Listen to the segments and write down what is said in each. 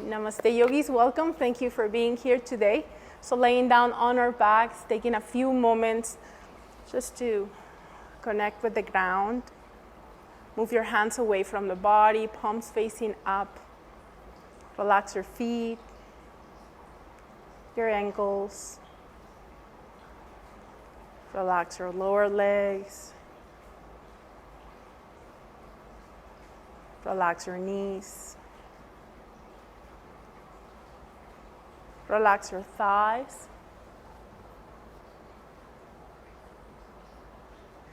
Namaste yogis, welcome. Thank you for being here today. So laying down on our backs, taking a few moments just to connect with the ground. Move your hands away from the body, palms facing up. Relax your feet, your ankles. Relax your lower legs. Relax your knees. Relax your thighs.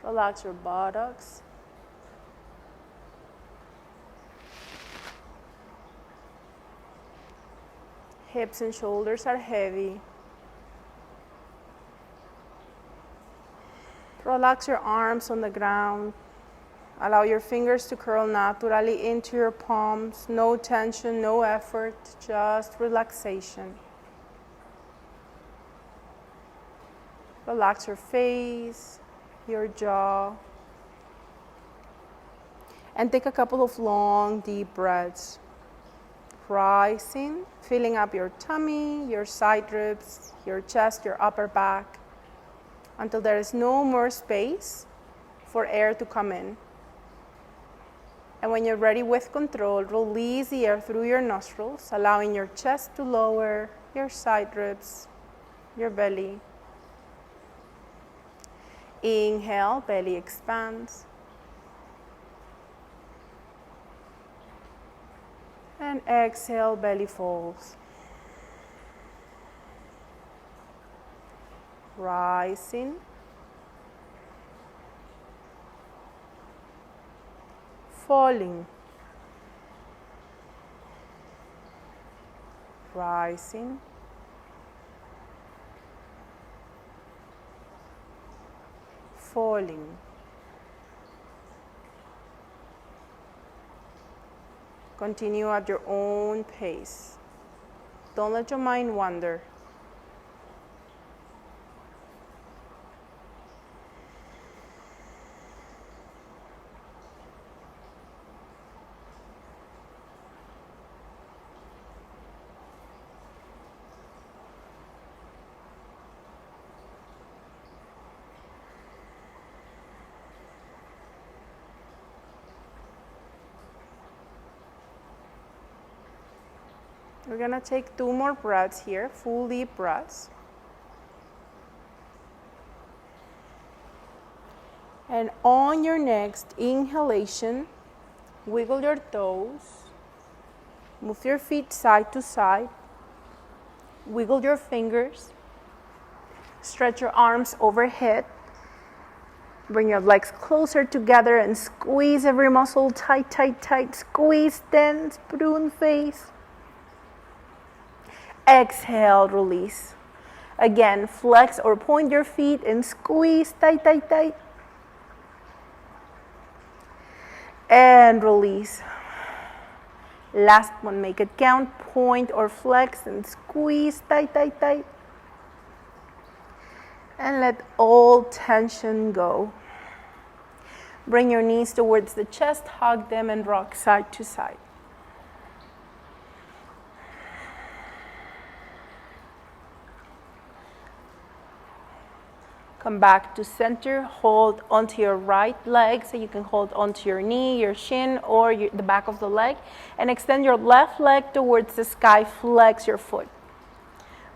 Relax your buttocks. Hips and shoulders are heavy. Relax your arms on the ground. Allow your fingers to curl naturally into your palms. No tension, no effort, just relaxation. Relax your face, your jaw. And take a couple of long, deep breaths. Rising, filling up your tummy, your side ribs, your chest, your upper back, until there is no more space for air to come in. And when you're ready with control, release the air through your nostrils, allowing your chest to lower, your side ribs, your belly. Inhale, belly expands. And exhale, belly folds. Rising. Falling. Rising. Falling. Continue at your own pace. Don't let your mind wander. We're going to take 2 more breaths here, full deep breaths. And on your next inhalation, wiggle your toes, move your feet side to side, wiggle your fingers, stretch your arms overhead, bring your legs closer together and squeeze every muscle tight, tight, tight, squeeze, tense, prune face. Exhale, release. Again, flex or point your feet and squeeze tight, tight, tight. And release. Last one, make it count. Point or flex and squeeze tight, tight, tight. And let all tension go. Bring your knees towards the chest, hug them and rock side to side. Come back to center, hold onto your right leg, so you can hold onto your knee, your shin, or the back of the leg, and extend your left leg towards the sky, flex your foot.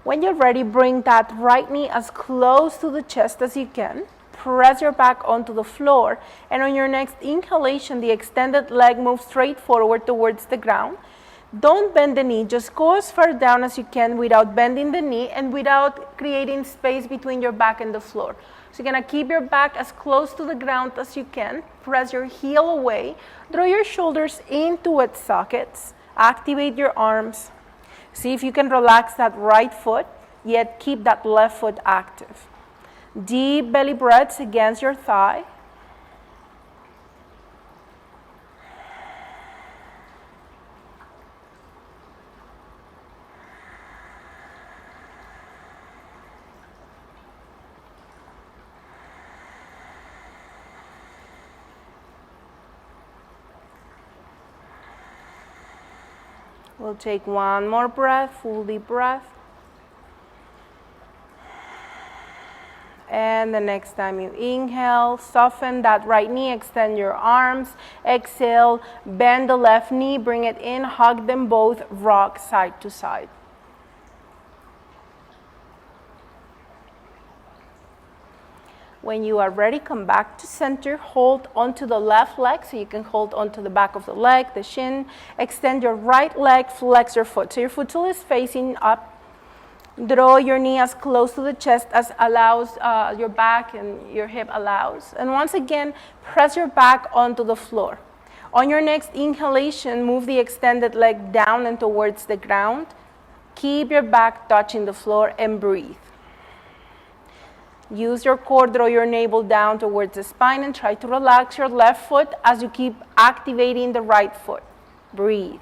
When you're ready, bring that right knee as close to the chest as you can, press your back onto the floor, and on your next inhalation, the extended leg moves straight forward towards the ground. Don't bend the knee, just go as far down as you can without bending the knee and without creating space between your back and the floor. So you're going to keep your back as close to the ground as you can, press your heel away, draw your shoulders into its sockets, activate your arms. See if you can relax that right foot, yet keep that left foot active. Deep belly breaths against your thigh. We'll take one more breath, full deep breath. And the next time you inhale, soften that right knee, extend your arms. Exhale, bend the left knee, bring it in, hug them both, rock side to side. When you are ready, come back to center, hold onto the left leg, so you can hold onto the back of the leg, the shin. Extend your right leg, flex your foot. So your foot still is facing up. Draw your knee as close to the chest as allows your back and your hip allows. And once again, press your back onto the floor. On your next inhalation, move the extended leg down and towards the ground. Keep your back touching the floor and breathe. Use your core, draw your navel down towards the spine and try to relax your left foot as you keep activating the right foot. Breathe.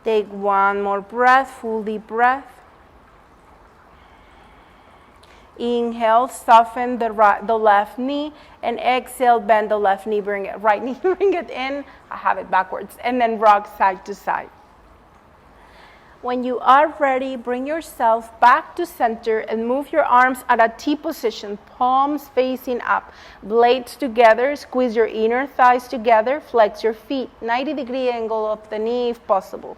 Take one more breath, full deep breath. Inhale, soften the left knee, and exhale, bend the left knee, bring it, right knee, bring it in. I have it backwards, and then rock side to side. When you are ready, bring yourself back to center and move your arms at a T position, palms facing up, blades together, squeeze your inner thighs together, flex your feet, 90-degree angle of the knee if possible.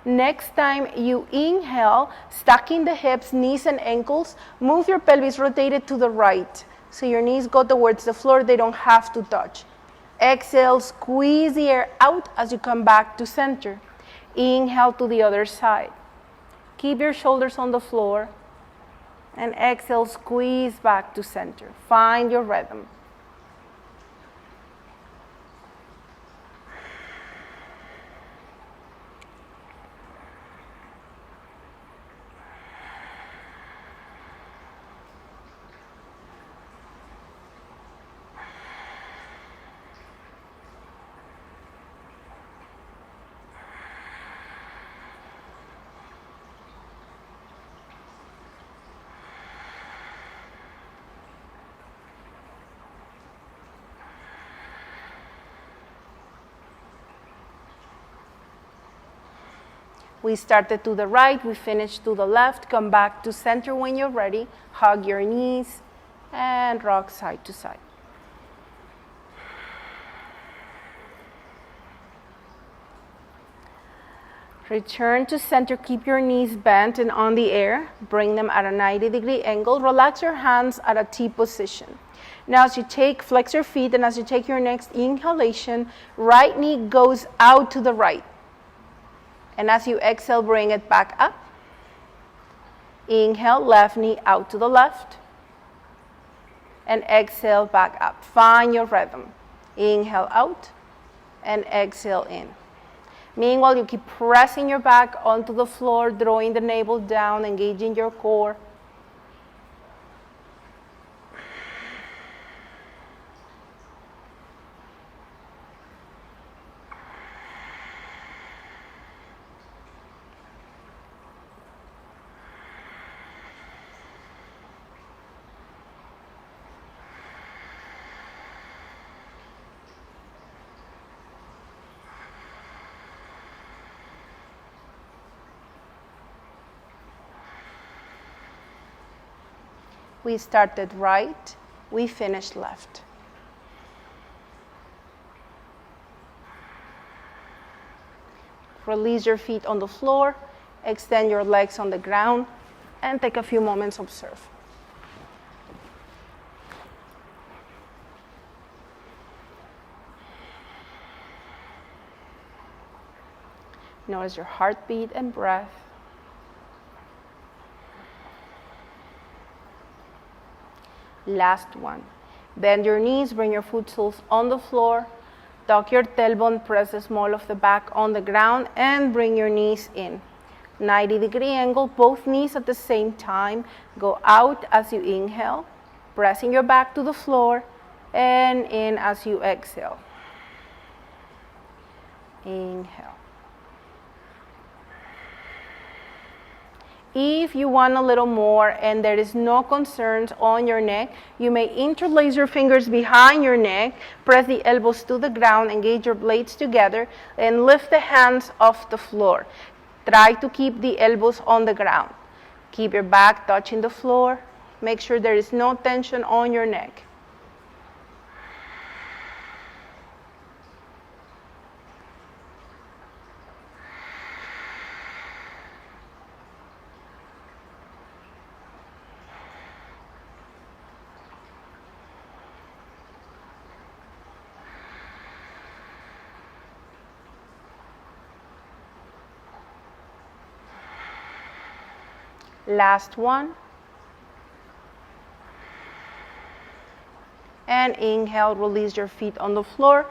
Next time you inhale, stacking the hips, knees and ankles, move your pelvis rotated to the right. So your knees go towards the floor, they don't have to touch. Exhale, squeeze the air out as you come back to center. Inhale to the other side. Keep your shoulders on the floor. And exhale, squeeze back to center. Find your rhythm. We started to the right, we finished to the left. Come back to center when you're ready. Hug your knees and rock side to side. Return to center, keep your knees bent and on the air. Bring them at a 90-degree angle. Relax your hands at a T position. Now as you flex your feet, and as you take your next inhalation, right knee goes out to the right. And as you exhale, bring it back up. Inhale, left knee out to the left. And exhale, back up. Find your rhythm. Inhale out and exhale in. Meanwhile, you keep pressing your back onto the floor, drawing the navel down, engaging your core. We started right, we finished left. Release your feet on the floor, extend your legs on the ground, and take a few moments, observe. Notice your heartbeat and breath. Last one. Bend your knees, bring your foot soles on the floor. Tuck your tailbone, press the small of the back on the ground, and bring your knees in. 90-degree angle, both knees at the same time. Go out as you inhale, pressing your back to the floor, and in as you exhale. Inhale. If you want a little more and there is no concerns on your neck, you may interlace your fingers behind your neck, press the elbows to the ground, engage your blades together, and lift the hands off the floor. Try to keep the elbows on the ground. Keep your back touching the floor. Make sure there is no tension on your neck. Last one. And inhale, release your feet on the floor.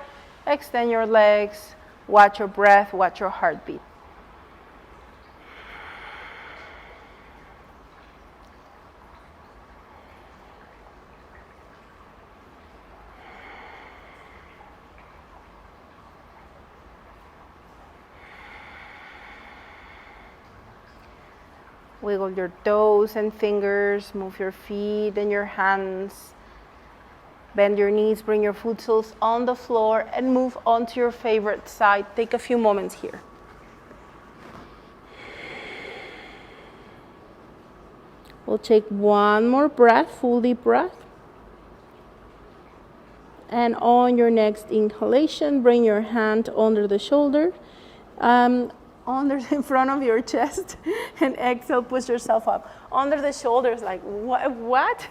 Extend your legs. Watch your breath, watch your heartbeat. Wiggle your toes and fingers, move your feet and your hands. Bend your knees, bring your foot soles on the floor, and move on to your favorite side. Take a few moments here. We'll take one more breath, full deep breath. And on your next inhalation, bring your hand under the shoulder. Under in front of your chest, and exhale, push yourself up. Under the shoulders, like, what?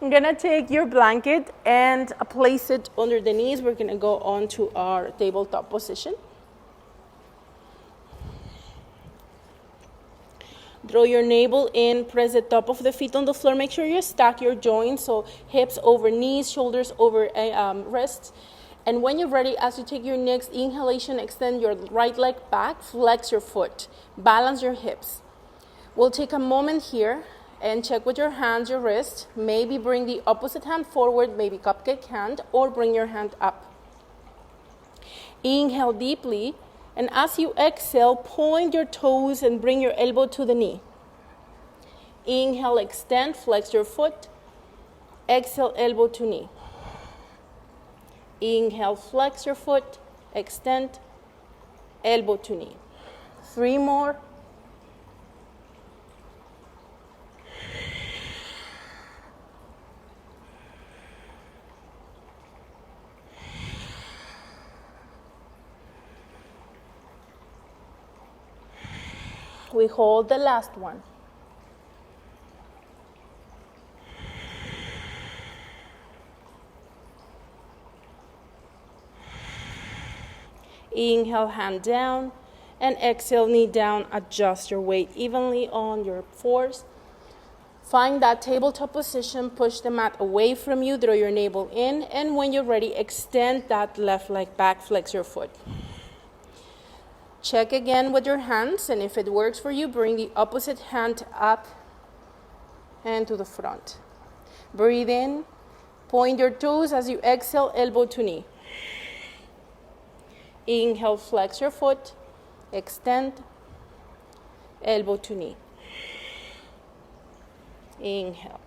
I'm gonna take your blanket and place it under the knees. We're gonna go on to our tabletop position. Draw your navel in, press the top of the feet on the floor. Make sure you stack your joints, so hips over knees, shoulders over wrists. And when you're ready, as you take your next inhalation, extend your right leg back, flex your foot, balance your hips. We'll take a moment here and check with your hands, your wrist. Maybe bring the opposite hand forward, maybe cupcake hand, or bring your hand up. Inhale deeply, and as you exhale, point your toes and bring your elbow to the knee. Inhale, extend, flex your foot. Exhale, elbow to knee. Inhale, flex your foot, extend, elbow to knee. 3 more. We hold the last one. Inhale, hand down, and exhale, knee down. Adjust your weight evenly on your fours. Find that tabletop position, push the mat away from you, draw your navel in, and when you're ready, extend that left leg back, flex your foot. Check again with your hands, and if it works for you, bring the opposite hand up and to the front. Breathe in, point your toes as you exhale, elbow to knee. Inhale, flex your foot, extend, elbow to knee. Inhale.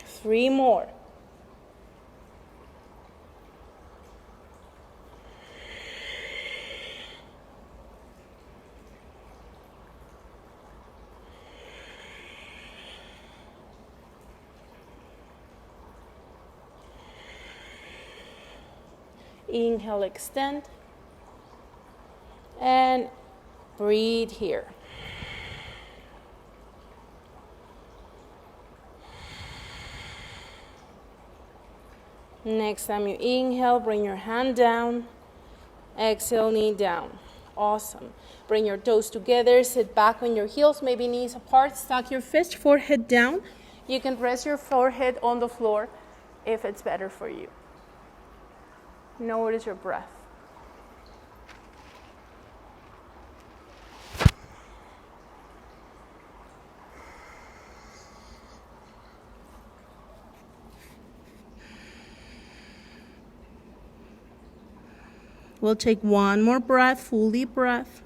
3 more. Inhale, extend, and breathe here. Next time you inhale, bring your hand down, exhale, knee down. Awesome. Bring your toes together, sit back on your heels, maybe knees apart, stack your fist, forehead down. You can rest your forehead on the floor. if it's better for you. Notice your breath. We'll take one more breath, full deep breath.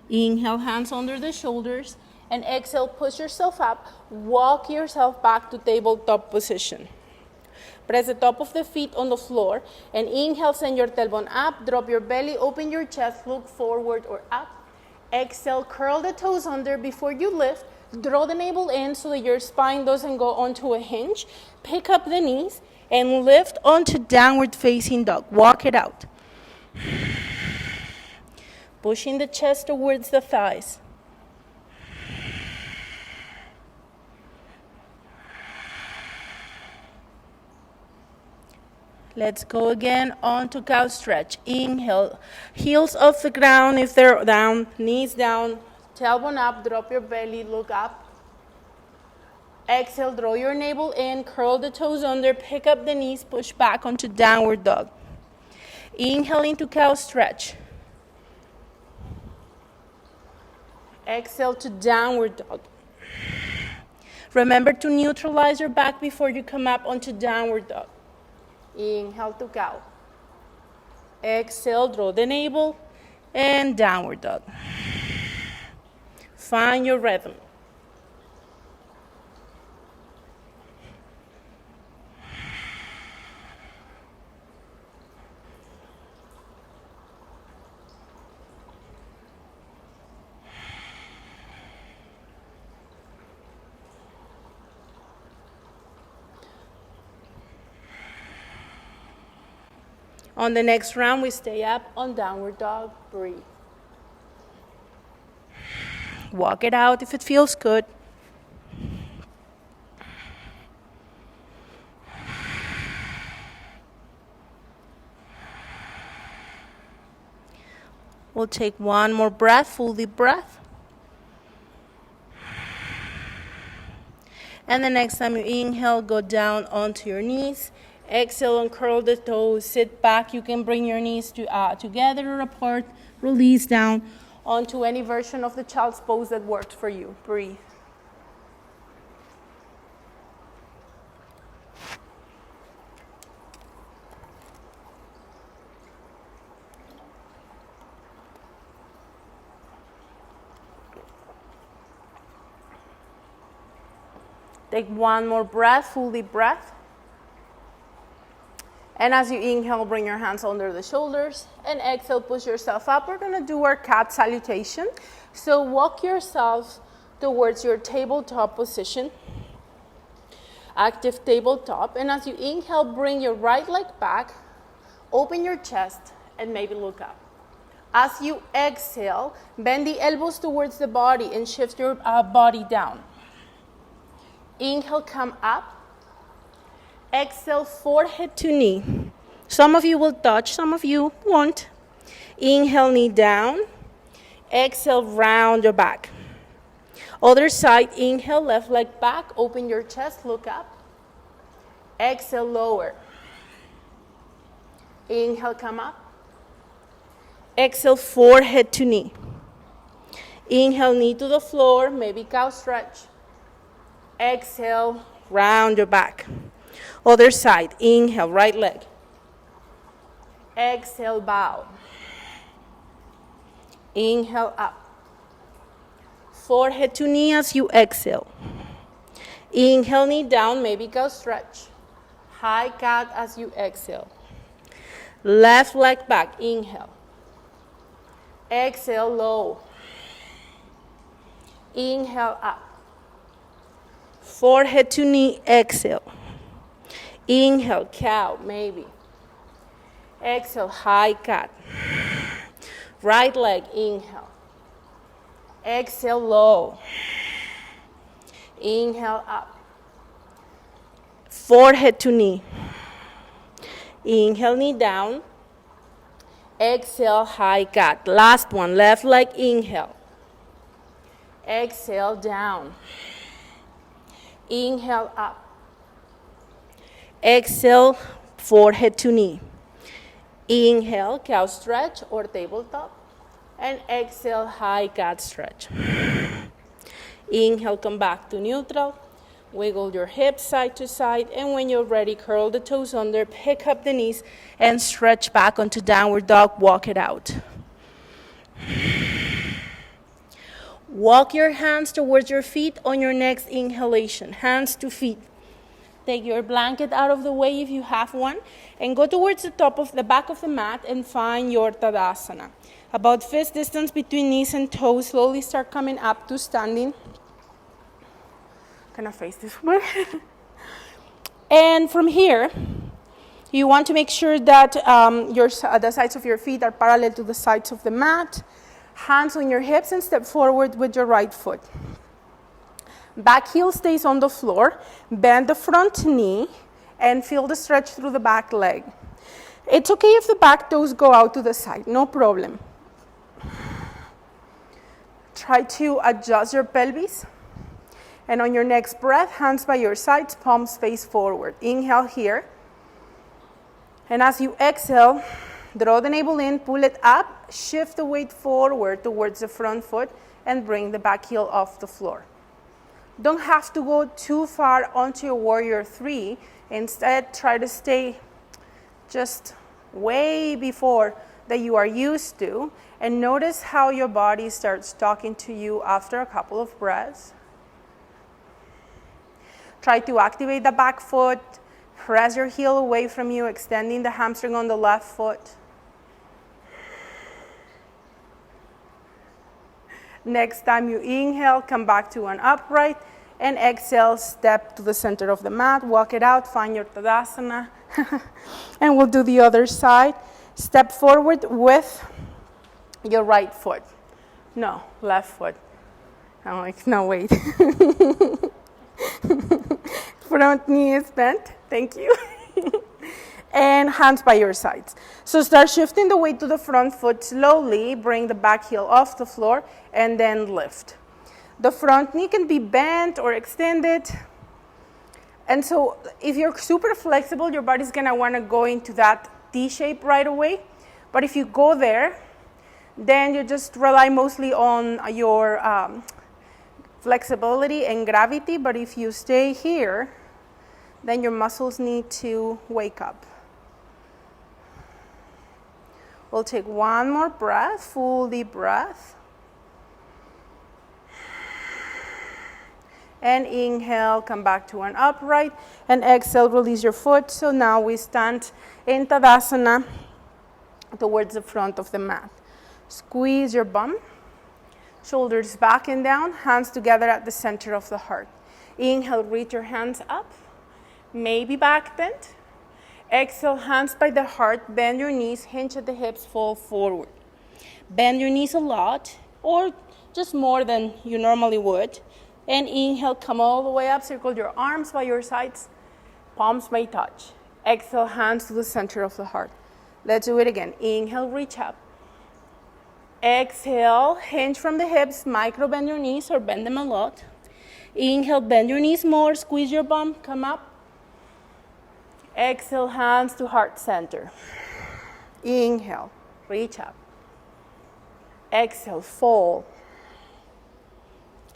Inhale, hands under the shoulders, and exhale, push yourself up, walk yourself back to tabletop position. Press the top of the feet on the floor, and inhale, send your tailbone up, drop your belly, open your chest, look forward or up. Exhale, curl the toes under before you lift, draw the navel in so that your spine doesn't go onto a hinge. Pick up the knees and lift onto downward facing dog. Walk it out. Pushing the chest towards the thighs. Let's go again onto cow stretch. Inhale, heels off the ground if they're down, knees down, tailbone up, drop your belly, look up. Exhale, draw your navel in, curl the toes under, pick up the knees, push back onto downward dog. Inhale into cow stretch. Exhale to downward dog. Remember to neutralize your back before you come up onto downward dog. Inhale to cow. Exhale, draw the navel, and downward dog. Find your rhythm. On the next round, we stay up on downward dog. Breathe. Walk it out if it feels good. We'll take one more breath, full deep breath. And the next time you inhale, go down onto your knees. Exhale and curl the toes, sit back. You can bring your knees together or apart, release down onto any version of the child's pose that works for you. Breathe. Take one more breath, full deep breath. And as you inhale, bring your hands under the shoulders, and exhale, push yourself up. We're gonna do our cat salutation. So walk yourself towards your tabletop position, active tabletop. And as you inhale, bring your right leg back, open your chest, and maybe look up. As you exhale, bend the elbows towards the body and shift your body down. Inhale, come up. Exhale, forehead to knee. Some of you will touch, some of you won't. Inhale, knee down. Exhale, round your back. Other side, inhale, left leg back, open your chest, look up. Exhale, lower. Inhale, come up. Exhale, forehead to knee. Inhale, knee to the floor, maybe cow stretch. Exhale, round your back. Other side, inhale, right leg. Exhale, bow. Inhale, up. Forehead to knee as you exhale. Inhale, knee down, maybe cow stretch. High cat as you exhale. Left leg back, inhale. Exhale, low. Inhale, up. Forehead to knee, exhale. Inhale, cow, maybe. Exhale, high cat. Right leg, inhale. Exhale, low. Inhale, up. Forehead to knee. Inhale, knee down. Exhale, high cat. Last one, left leg, inhale. Exhale, down. Inhale up. Exhale, forehead to knee. Inhale, cow stretch or tabletop. And exhale, high cat stretch. Inhale, come back to neutral. Wiggle your hips side to side. And when you're ready, curl the toes under, pick up the knees, and stretch back onto downward dog. Walk it out. Walk your hands towards your feet on your next inhalation. Hands to feet. Take your blanket out of the way if you have one, and go towards the back of the mat and find your Tadasana. About fist distance between knees and toes. Slowly start coming up to standing. Can I face this way? And from here, you want to make sure that the sides of your feet are parallel to the sides of the mat. Hands on your hips and step forward with your right foot. Back heel stays on the floor. Bend the front knee and feel the stretch through the back leg. It's okay if the back toes go out to the side, no problem. Try to adjust your pelvis. And on your next breath, hands by your sides, palms face forward. Inhale here. And as you exhale, draw the navel in, pull it up, shift the weight forward towards the front foot, and bring the back heel off the floor. Don't have to go too far onto your warrior three. Instead, try to stay just way before that you are used to. And notice how your body starts talking to you after a couple of breaths. Try to activate the back foot. Press your heel away from you, extending the hamstring on the left foot. Next time you inhale, come back to an upright, and exhale, step to the center of the mat, walk it out, find your Tadasana, and we'll do the other side. Step forward with your right foot. No, left foot. I'm like, no, wait. Front knee is bent, thank you. And hands by your sides. So start shifting the weight to the front foot slowly, bring the back heel off the floor, and then lift. The front knee can be bent or extended. And so if you're super flexible, your body's gonna wanna go into that T shape right away. But if you go there, then you just rely mostly on your flexibility and gravity. But if you stay here, then your muscles need to wake up. We'll take one more breath, full deep breath. And inhale, come back to an upright. And exhale, release your foot. So now we stand in Tadasana towards the front of the mat. Squeeze your bum. Shoulders back and down, hands together at the center of the heart. Inhale, reach your hands up. Maybe back bend. Exhale, hands by the heart, bend your knees, hinge at the hips, fall forward. Bend your knees a lot, or just more than you normally would. And inhale, come all the way up, circle your arms by your sides, palms may touch. Exhale, hands to the center of the heart. Let's do it again. Inhale, reach up. Exhale, hinge from the hips, micro bend your knees or bend them a lot. Inhale, bend your knees more, squeeze your bum, come up. Exhale, hands to heart center. Inhale, reach up. Exhale, fold.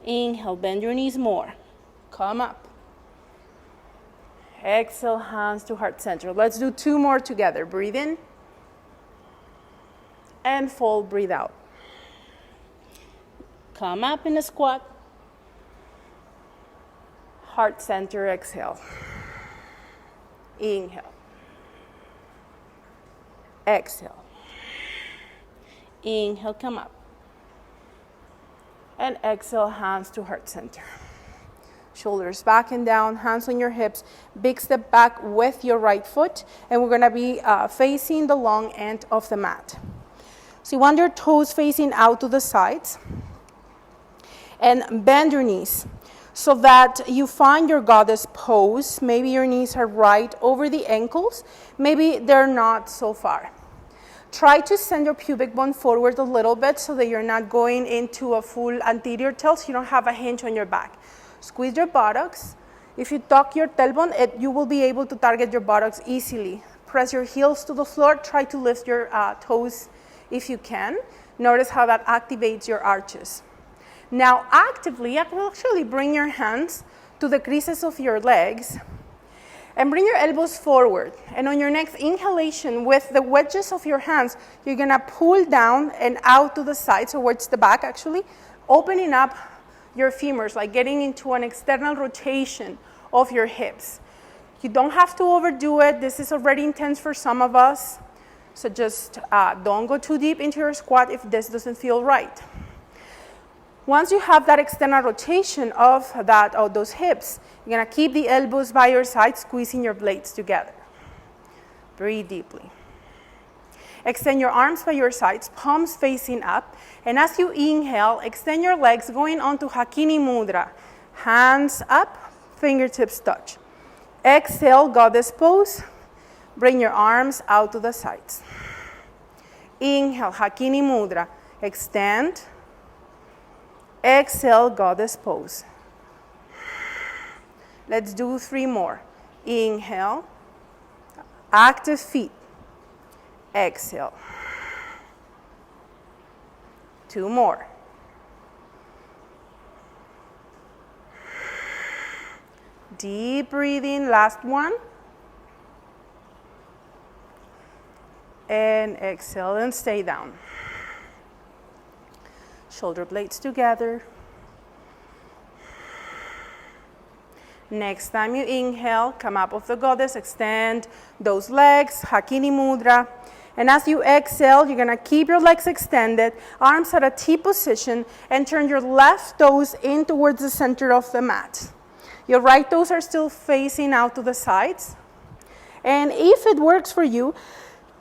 Inhale, bend your knees more. Come up. Exhale, hands to heart center. Let's do two more together. Breathe in. And fold, breathe out. Come up in a squat. Heart center, exhale. Inhale. Exhale. Inhale, come up. And exhale, hands to heart center. Shoulders back and down, hands on your hips. Big step back with your right foot. And we're gonna be facing the long end of the mat. So you want your toes facing out to the sides. And bend your knees so that you find your goddess pose. Maybe your knees are right over the ankles. Maybe they're not so far. Try to send your pubic bone forward a little bit so that you're not going into a full anterior tilt, so you don't have a hinge on your back. Squeeze your buttocks, If you tuck your tailbone, you will be able to target your buttocks easily. Press your heels to the floor. Try to lift your toes if you can. Notice how that activates your arches. Now, actively, actually bring your hands to the creases of your legs and bring your elbows forward. And on your next inhalation, with the wedges of your hands, you're gonna pull down and out to the side, towards the back actually, opening up your femurs, like getting into an external rotation of your hips. You don't have to overdo it. This is already intense for some of us. So just don't go too deep into your squat if this doesn't feel right. Once you have that external rotation of those hips, you're gonna keep the elbows by your side, squeezing your blades together. Breathe deeply. Extend your arms by your sides, palms facing up. And as you inhale, extend your legs going onto Hakini Mudra. Hands up, fingertips touch. Exhale, goddess pose. Bring your arms out to the sides. Inhale, Hakini Mudra. Extend. Exhale, goddess pose. Let's do 3 more. Inhale. Active feet. Exhale. 2 more. Deep breathing, last one. And exhale and stay down. Shoulder blades together. Next time you inhale, come up of the goddess, extend those legs, Hakini Mudra. And as you exhale, you're gonna keep your legs extended, arms at a T position, and turn your left toes in towards the center of the mat. Your right toes are still facing out to the sides. And if it works for you,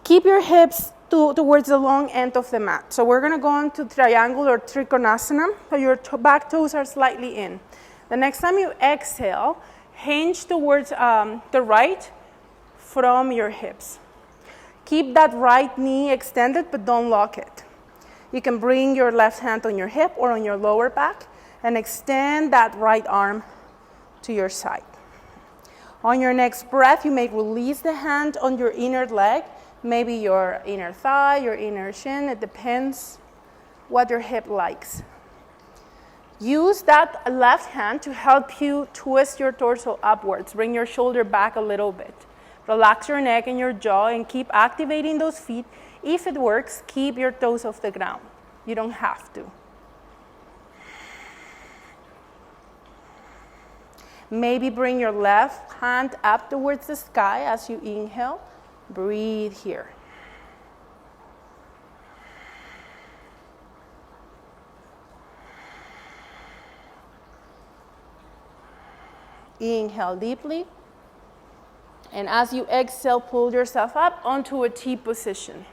keep your hips towards the long end of the mat. So we're gonna go into triangle or trikonasana, so your back toes are slightly in. The next time you exhale, hinge towards the right from your hips. Keep that right knee extended, but don't lock it. You can bring your left hand on your hip or on your lower back and extend that right arm to your side. On your next breath, you may release the hand on your inner leg, maybe your inner thigh, your inner shin. It depends what your hip likes. Use that left hand to help you twist your torso upwards. Bring your shoulder back a little bit. Relax your neck and your jaw and keep activating those feet. If it works, keep your toes off the ground. You don't have to. Maybe bring your left hand up towards the sky as you inhale. Breathe here. Inhale deeply. And as you exhale, pull yourself up onto a T position.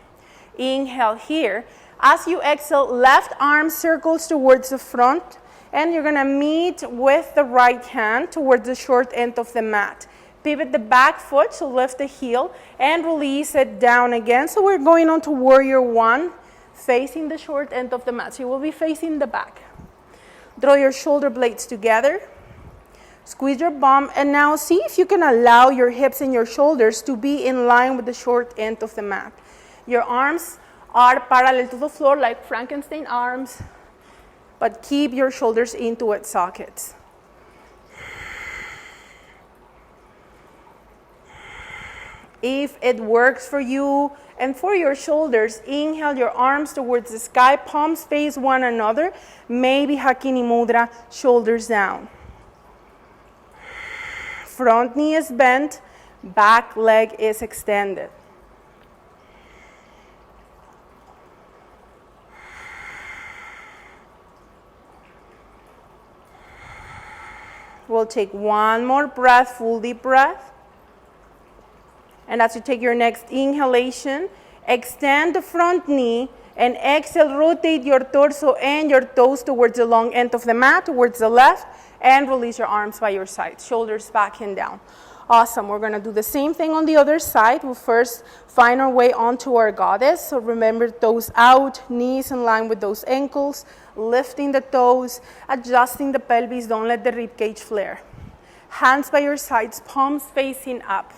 Inhale here. As you exhale, left arm circles towards the front, and you're gonna meet with the right hand towards the short end of the mat. Pivot the back foot, so lift the heel, and release it down again. So we're going on to Warrior One, facing the short end of the mat. So you will be facing the back. Draw your shoulder blades together. Squeeze your bum, and now see if you can allow your hips and your shoulders to be in line with the short end of the mat. Your arms are parallel to the floor like Frankenstein arms, but keep your shoulders into its sockets. If it works for you and for your shoulders, inhale your arms towards the sky, palms face one another, maybe Hakini Mudra, shoulders down. Front knee is bent, back leg is extended. We'll take one more breath, full deep breath. And as you take your next inhalation, extend the front knee and exhale, rotate your torso and your toes towards the long end of the mat, towards the left, and release your arms by your side, shoulders back and down. Awesome. We're going to do the same thing on the other side. We'll first find our way onto our goddess. So remember, toes out, knees in line with those ankles, lifting the toes, adjusting the pelvis. Don't let the rib cage flare. Hands by your sides, palms facing up.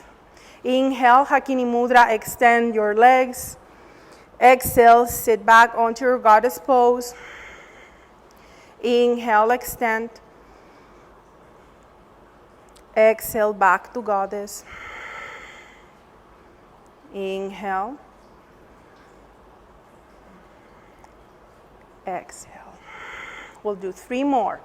Inhale, Hakini Mudra, extend your legs. Exhale, sit back onto your goddess pose. Inhale, extend. Exhale, back to goddess. Inhale. Exhale. We'll do 3 more.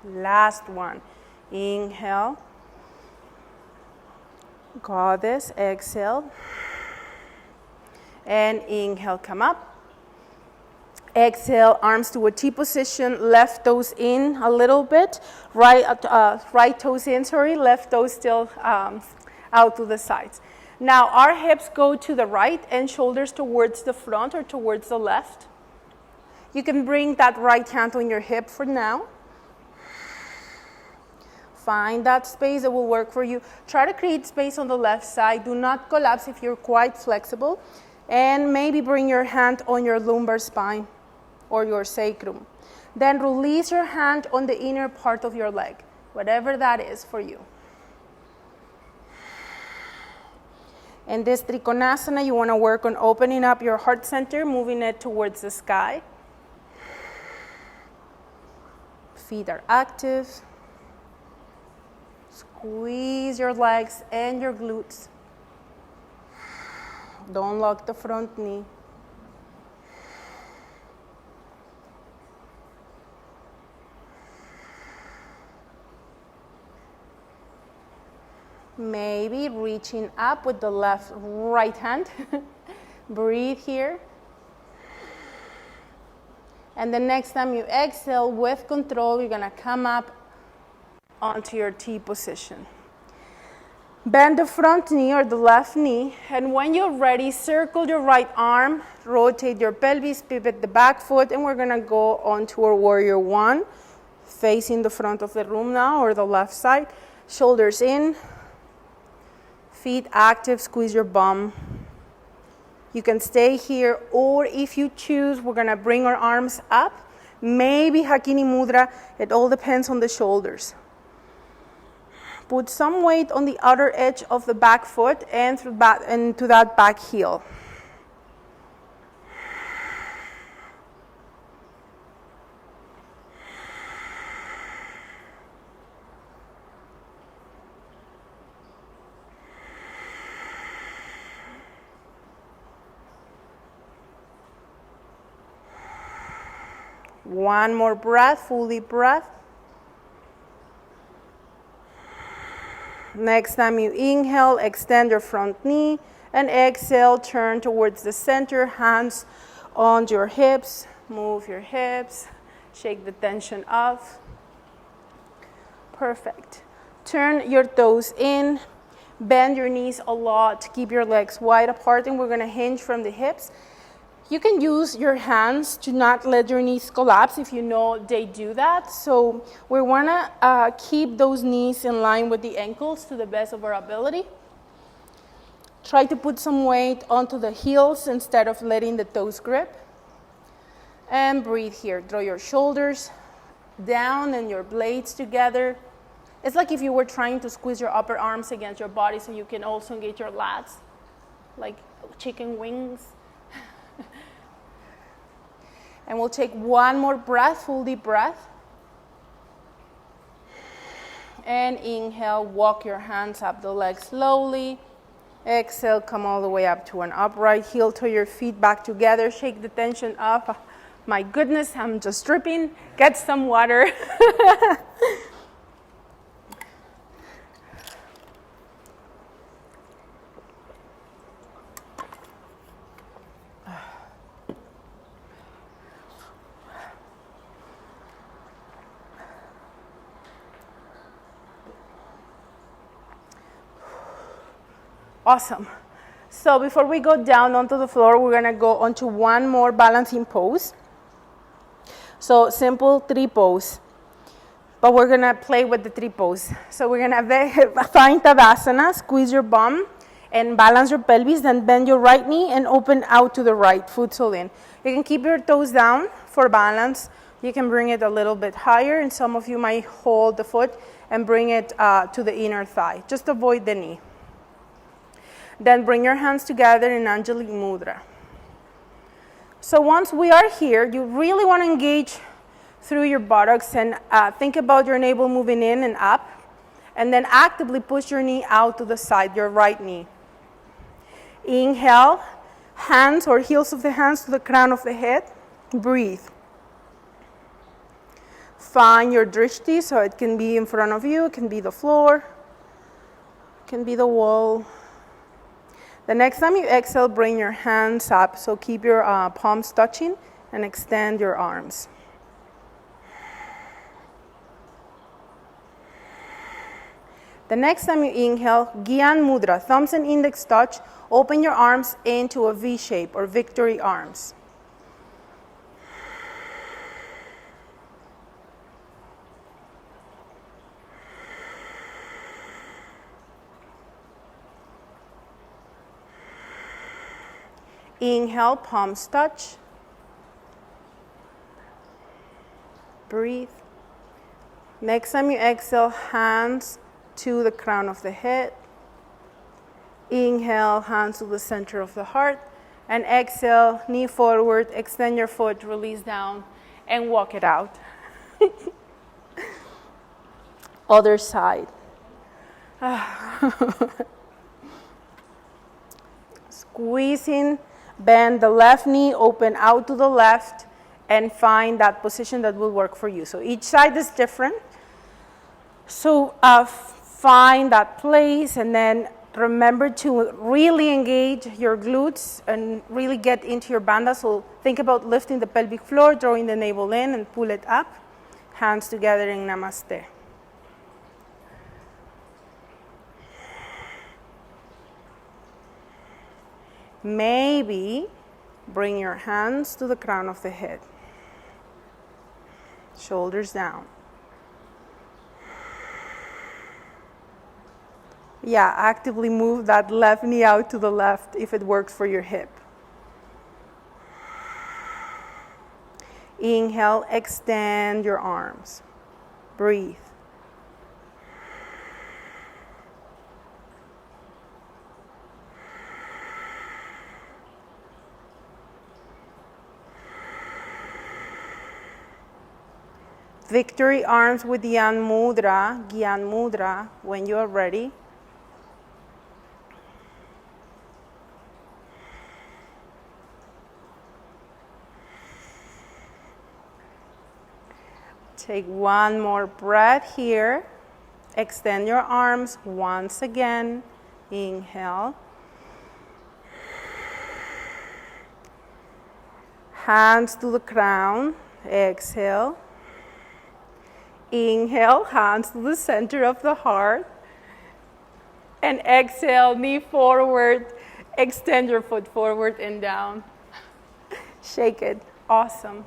Last one. Inhale. Goddess, exhale. And inhale, come up. Exhale, arms to a T position, left toes in a little bit, right toes in, left toes still out to the sides. Now our hips go to the right and shoulders towards the front or towards the left. You can bring that right hand on your hip for now. Find that space that will work for you. Try to create space on the left side. Do not collapse if you're quite flexible. And maybe bring your hand on your lumbar spine or your sacrum. Then release your hand on the inner part of your leg, whatever that is for you. In this Trikonasana, you want to work on opening up your heart center, moving it towards the sky. Feet are active. Squeeze your legs and your glutes. Don't lock the front knee. Maybe reaching up with the right hand. Breathe here. And the next time you exhale with control, you're gonna come up onto your T position. Bend the front knee or the left knee, and when you're ready, circle your right arm, rotate your pelvis, pivot the back foot, and we're gonna go onto our warrior 1, facing the front of the room now, or the left side. Shoulders in, feet active, squeeze your bum. You can stay here, or if you choose, we're gonna bring our arms up. Maybe Hakini Mudra, it all depends on the shoulders. Put some weight on the outer edge of the back foot and into that back heel. One more breath, full deep breath. Next time you inhale, extend your front knee, and exhale, turn towards the center, hands on your hips, move your hips, shake the tension off. Perfect. Turn your toes in, bend your knees a lot, keep your legs wide apart, and we're gonna hinge from the hips. You can use your hands to not let your knees collapse if you know they do that. So we want to keep those knees in line with the ankles to the best of our ability. Try to put some weight onto the heels instead of letting the toes grip. And breathe here. Draw your shoulders down and your blades together. It's like if you were trying to squeeze your upper arms against your body so you can also engage your lats, like chicken wings. And we'll take one more breath, full deep breath. And inhale, walk your hands up the legs slowly. Exhale, come all the way up to an upright, heel to your feet back together. Shake the tension up. My goodness, I'm just dripping. Get some water. Awesome. So before we go down onto the floor, we're gonna go onto one more balancing pose. So simple 3 pose, but we're gonna play with the 3 pose. So we're gonna find Tadasana, squeeze your bum, and balance your pelvis. Then bend your right knee and open out to the right, foot sole in. You can keep your toes down for balance. You can bring it a little bit higher, and some of you might hold the foot and bring it to the inner thigh. Just avoid the knee. Then bring your hands together in Anjali Mudra. So once we are here, you really want to engage through your buttocks and think about your navel moving in and up. And then actively push your knee out to the side, your right knee. Inhale, hands or heels of the hands to the crown of the head. Breathe. Find your drishti, so it can be in front of you, it can be the floor, it can be the wall. The next time you exhale, bring your hands up, so keep your palms touching and extend your arms. The next time you inhale, Gyan Mudra, thumbs and index touch, open your arms into a V shape or victory arms. Inhale, palms touch. Breathe. Next time you exhale, hands to the crown of the head. Inhale, hands to the center of the heart. And exhale, knee forward, extend your foot, release down, and walk it out. Other side. Squeezing, bend the left knee, open out to the left, and find that position that will work for you. So each side is different. So find that place, and then remember to really engage your glutes and really get into your bandha. So think about lifting the pelvic floor, drawing the navel in, and pull it up. Hands together in Namaste. Maybe bring your hands to the crown of the head. Shoulders down. Yeah, actively move that left knee out to the left if it works for your hip. Inhale, extend your arms. Breathe. Victory arms with Gyan Mudra, when you are ready. Take one more breath here. Extend your arms once again. Inhale. Hands to the crown. Exhale. Inhale, hands to the center of the heart. And exhale, knee forward. Extend your foot forward and down. Shake it. Awesome.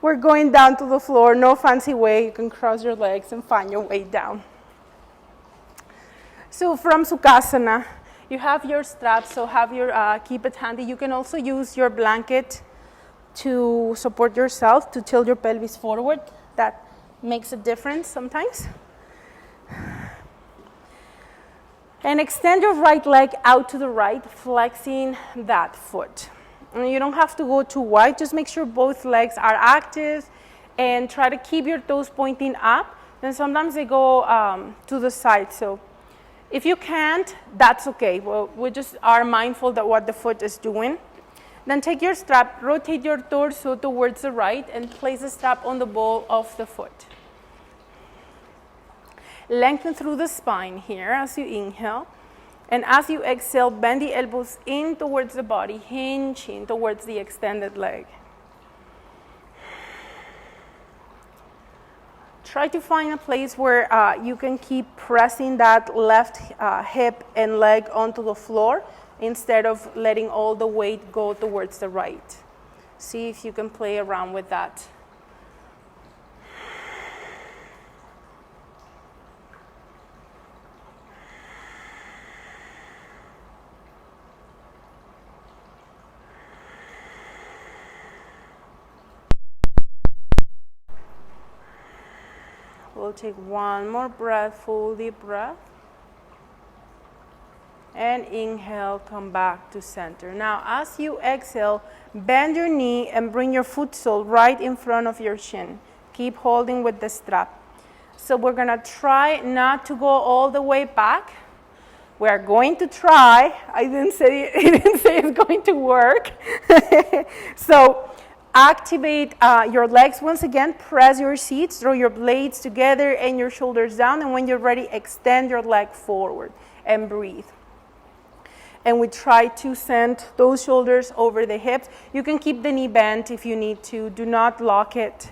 We're going down to the floor. No fancy way. You can cross your legs and find your way down. So from Sukhasana, you have your straps, so keep it handy. You can also use your blanket to support yourself, to tilt your pelvis forward. That makes a difference sometimes. And extend your right leg out to the right, flexing that foot. And you don't have to go too wide, just make sure both legs are active and try to keep your toes pointing up. And sometimes they go to the side, so if you can't, that's okay. Well, we just are mindful that what the foot is doing. Then take your strap, rotate your torso towards the right, and place the strap on the ball of the foot. Lengthen through the spine here as you inhale. And as you exhale, bend the elbows in towards the body, hinging towards the extended leg. Try to find a place where you can keep pressing that left hip and leg onto the floor instead of letting all the weight go towards the right. See if you can play around with that. We'll take one more breath, full deep breath. And inhale, come back to center. Now, as you exhale, bend your knee and bring your foot sole right in front of your shin. Keep holding with the strap. So we're gonna try not to go all the way back. We are going to try. I didn't say it's going to work. So activate your legs once again. Press your seats, draw your blades together and your shoulders down. And when you're ready, extend your leg forward and breathe. And we try to send those shoulders over the hips. You can keep the knee bent if you need to. Do not lock it.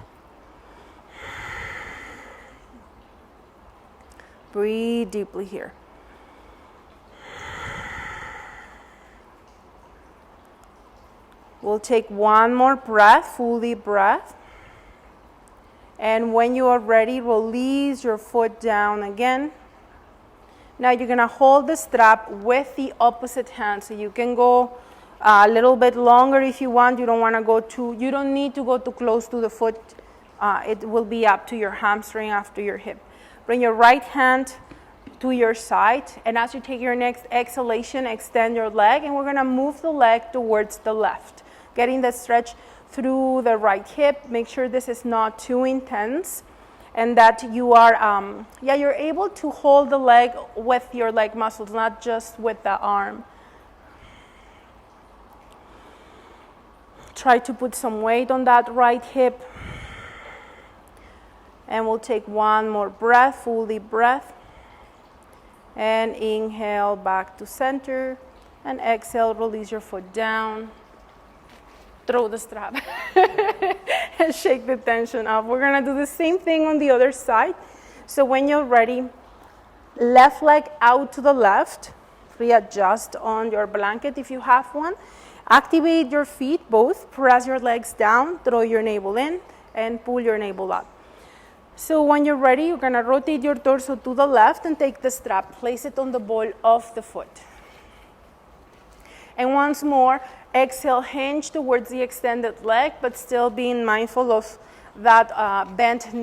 Breathe deeply here. We'll take one more breath, full deep breath. And when you are ready, release your foot down again. Now you're gonna hold the strap with the opposite hand. So you can go a little bit longer if you want. You don't need to go too close to the foot. It will be up to your hamstring after your hip. Bring your right hand to your side. And as you take your next exhalation, extend your leg. And we're gonna move the leg towards the left. Getting the stretch through the right hip. Make sure this is not too intense. And that you are, you're able to hold the leg with your leg muscles, not just with the arm. Try to put some weight on that right hip. And we'll take one more breath, full deep breath. And inhale back to center. And exhale, release your foot down. Throw the strap and shake the tension off. We're gonna do the same thing on the other side. So when you're ready, left leg out to the left. Readjust on your blanket if you have one. Activate your feet both. Press your legs down, throw your navel in, and pull your navel up. So when you're ready, you're gonna rotate your torso to the left and take the strap. Place it on the ball of the foot. And once more, exhale, hinge towards the extended leg, but still being mindful of that bent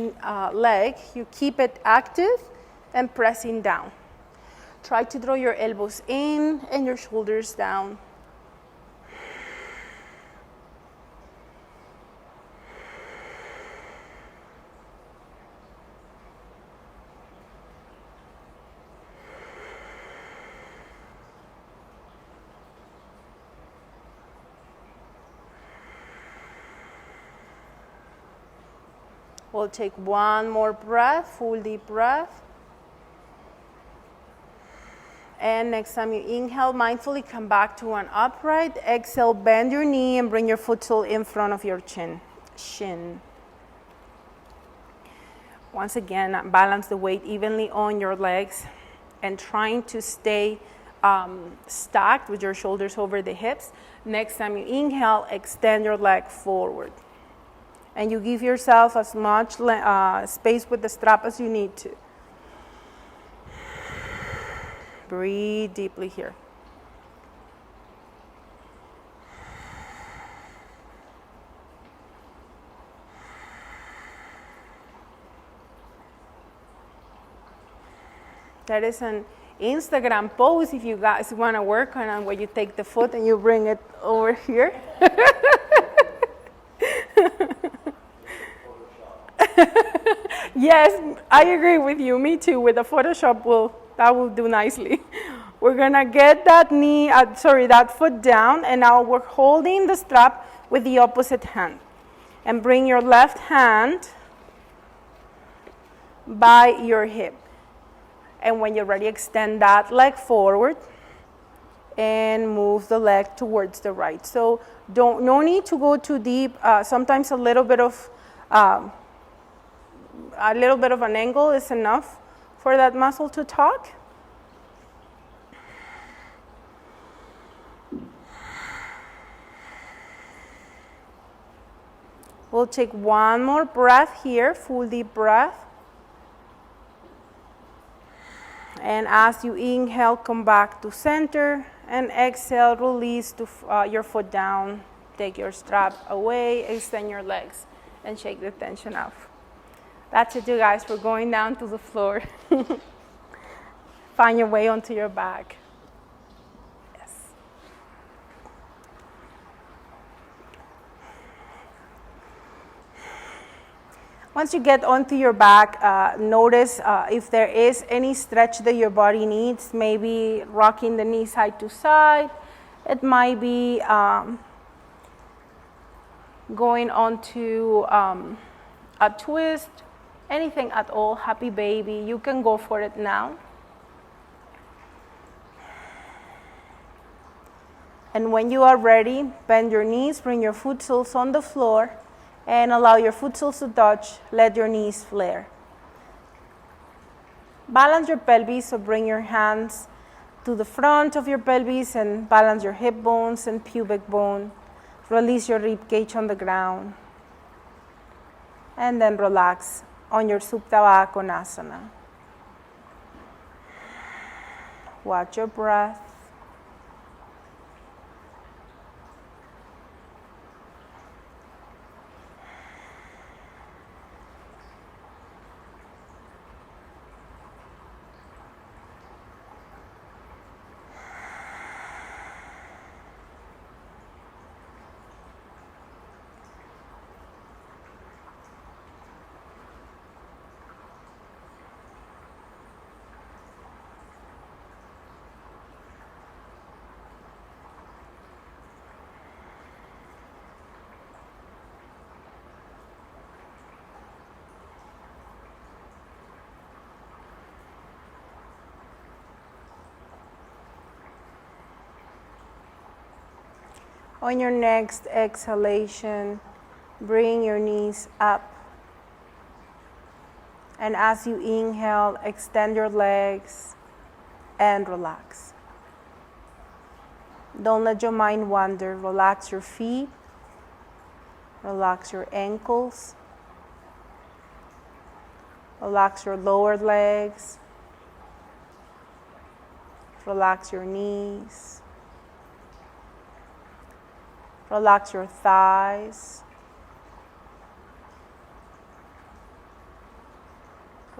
leg. You keep it active and pressing down. Try to draw your elbows in and your shoulders down. We'll take one more breath, full deep breath. And next time you inhale, mindfully come back to an upright. Exhale, bend your knee and bring your foot sole in front of your shin. Once again, balance the weight evenly on your legs and trying to stay stacked with your shoulders over the hips. Next time you inhale, extend your leg forward. And you give yourself as much space with the strap as you need to. Breathe deeply here. That is an Instagram pose if you guys want to work on it, where you take the foot and you bring it over here. Yes, I agree with you. Me too. With the Photoshop, that will do nicely. We're gonna get that that foot down, and now we're holding the strap with the opposite hand. And bring your left hand by your hip. And when you're ready, extend that leg forward and move the leg towards the right. So no need to go too deep. Sometimes a little bit of an angle is enough for that muscle to talk. We'll take one more breath here, full deep breath. And as you inhale, come back to center, and exhale, release your foot down. Take your strap away, extend your legs, and shake the tension off. That's it, you guys. We're going down to the floor. Find your way onto your back. Yes. Once you get onto your back, notice if there is any stretch that your body needs, maybe rocking the knee side to side. It might be going onto a twist, anything at all. Happy baby, you can go for it now. And when you are ready, bend your knees, bring your foot soles on the floor, and allow your foot soles to touch. Let your knees flare. Balance your pelvis, so bring your hands to the front of your pelvis and balance your hip bones and pubic bone. Release your rib cage on the ground. And then relax on your Supta Konasana. Watch your breath. On your next exhalation, bring your knees up. And as you inhale, extend your legs and relax. Don't let your mind wander. Relax your feet. Relax your ankles. Relax your lower legs. Relax your knees. Relax your thighs.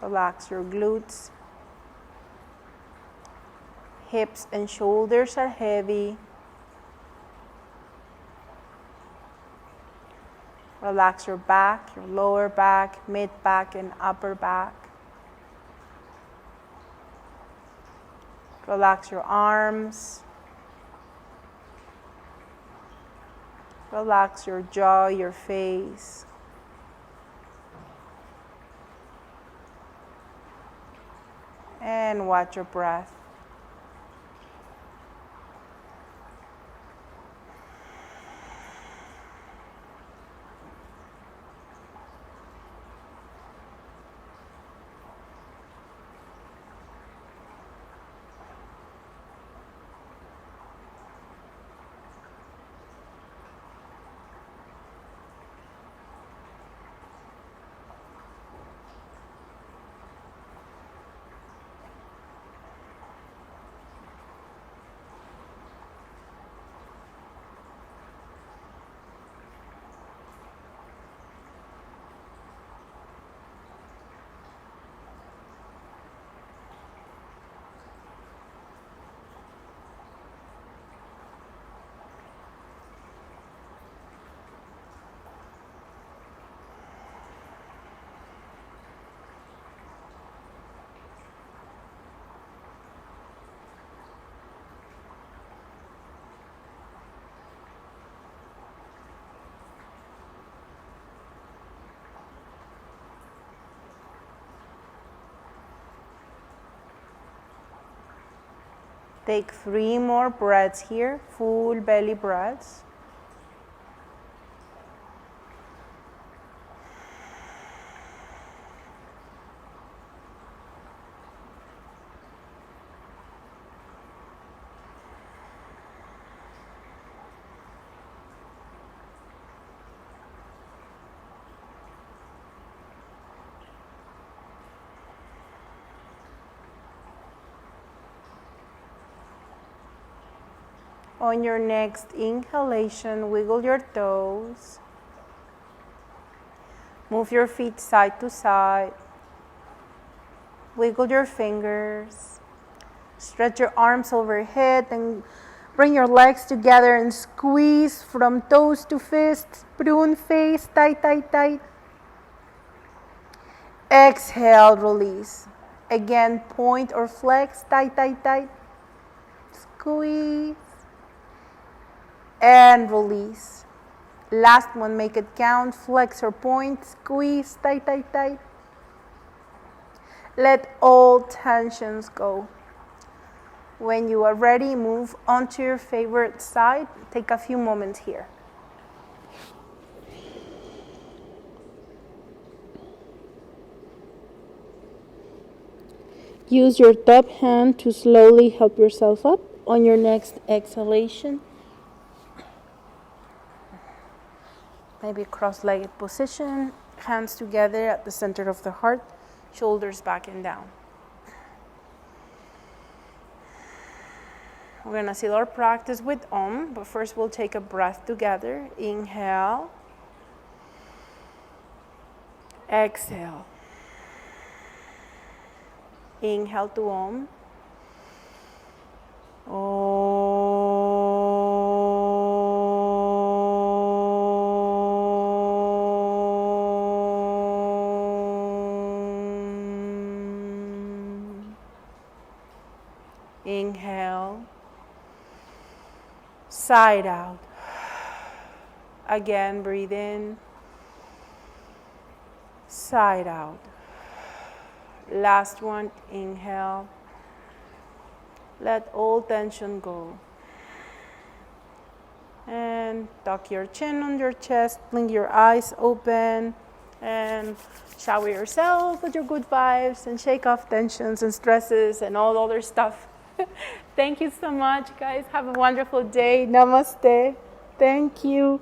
Relax your glutes. Hips and shoulders are heavy. Relax your back, your lower back, mid back, and upper back. Relax your arms. Relax your jaw, your face. And watch your breath. Take 3 more breaths here, full belly breaths. On your next inhalation, wiggle your toes. Move your feet side to side. Wiggle your fingers. Stretch your arms overhead and bring your legs together and squeeze from toes to fists. Prune face, tight, tight, tight. Exhale, release. Again, point or flex, tight, tight, tight. Squeeze. And release. Last one, make it count. Flex or point, squeeze, tight, tight, tight. Let all tensions go. When you are ready, move onto your favorite side. Take a few moments here. Use your top hand to slowly help yourself up on your next exhalation. Maybe cross-legged position, hands together at the center of the heart, shoulders back and down. We're going to seal our practice with Om, but first we'll take a breath together. Inhale. Exhale. Inhale to Om. Inhale. Side out. Again, breathe in. Side out. Last one, inhale. Let all tension go. And tuck your chin on your chest, blink your eyes open, and shower yourself with your good vibes and shake off tensions and stresses and all the other stuff. Thank you so much, guys. Have a wonderful day. Namaste. Thank you.